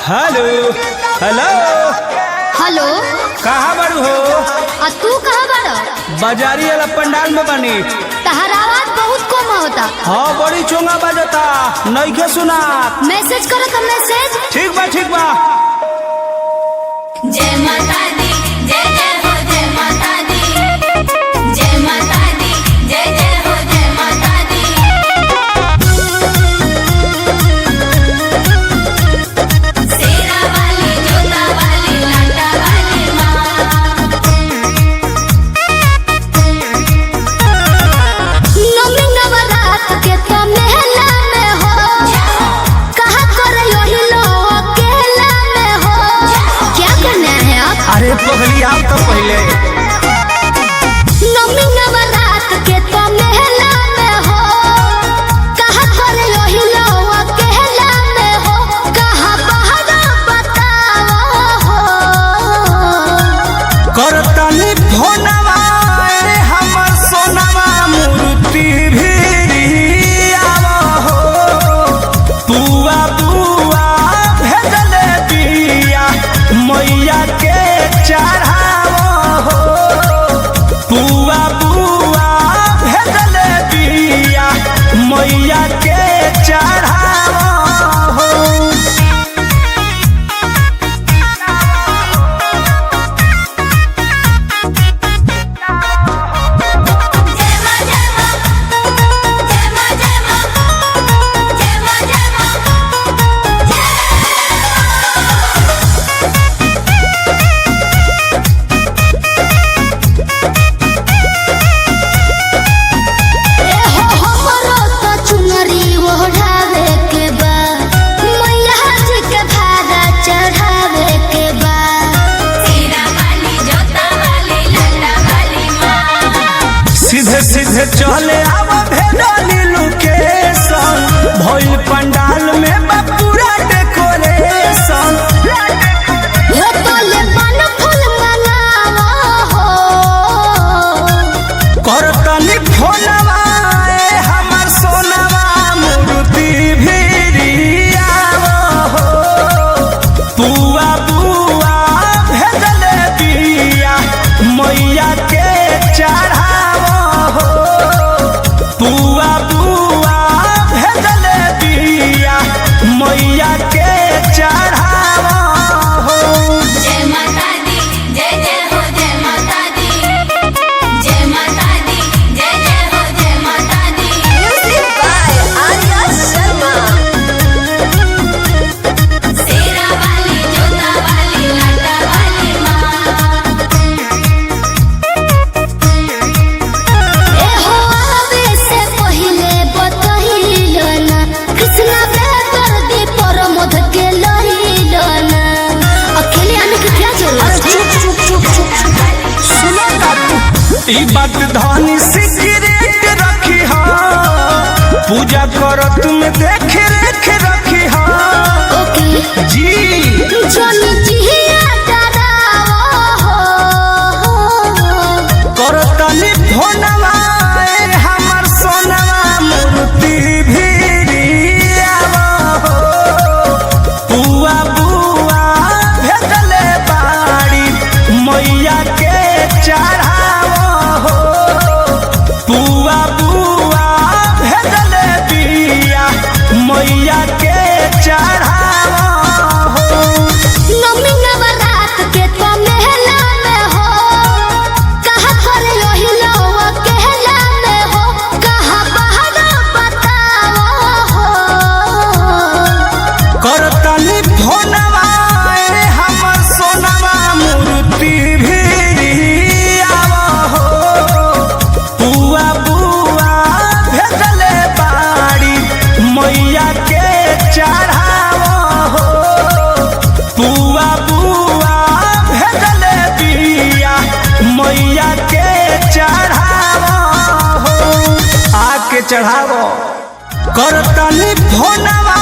Hello hello hello. कहाँ बारू हो? आ तू कहाँ बाड़ा? बाजारी वाला पंडाल में बनी। तहर आवाज बहुत कम होता। हाँ बड़ी चोंगा बजता, नइखे सुना। मैसेज करो तो मैसेज। ठीक बा ठीक बा। जय माता दी जय जय हो जय माता दी जय माता दी जय जय हो जय माता दी। शेरा वाली जोता वाली लाटा वाली माँ। नवमी नवरात के तो मेला में हो, कहा करे यही लोग अकेला में हो। क्या करना है आप? अरे पगली आप तो पहले। नवमी नवरात के तो मेला में हो, कहा करे यही लोग अकेला में हो। कहा बहरा बताओ हो। करतनी फोनवा रे हमर सोनवा मूर्ति भी आवा हो। बुआ बुआ भेजले बिया मैया के चढ़ावा हो। बुआ बुआ भेजले बिया मैया के चढ़ावा हो। जय माँ जय माँ जय माँ जय माँ जय माँ जय माँ हमरो तो चुनरी ओढ़ावे के बा, मैया जी के भारा चढ़ावे के बा। शेरा वाली जोता वाली लाटा वाली माँ। सीधे सीधे चले आव भेडाली लोकेशन भइल पंडाल में बा पूरा डेकोरेशन। हे तोले बन फूल मंगावा हो। करतनी फोनवा ए हमर सोनवा मूर्ति भिरियावा हो। बुआ बुआ भेजले बिया मैया के चढ़ावा हो। बुआ बुआ भेजले बिया मैया के चढ़ावा हो। जय माता दी जय जय हो जय माता दी जय माता दी जय जय हो जय माता दी। Music by Arya Sharma. शेरा वाली जोता वाली लाटा वाली माँ। ए हो आवे से पहिले बतहिलो ना, कृष्णा बेदर दी परमोध के लहिलो ना। अकेले आने की क्या जरूरत है? सुनो बाबू, ई बात धनी सिगरेट रखी हा। पूजा करत में देख रेख रखी हा। ओके जी जोनी जिया डरावो हो। करतनी फोनवा ए हमर सोनवा मूर्ति भिरियावा हो। बुआ बुआ भेजले बाड़ी मैया के चढ़ावा हो। बुआ बुआ भेजले बिया मैया के चढ़ावा हो। नवमी नवरात के तो मेला में हो, कहा करे यही लोग अकेला में हो। कहा बहरा बताओ हो। करतनी फोनवा ए हमर सोनवा मूर्ति भिरियावा हो। बुआ बुआ भेजले बाड़ी मैया के चढ़ावा हो। बुआ बुआ भेजले बिया मैया के चढ़ावा हो। आके चढ़ावो। करतनी फोनवा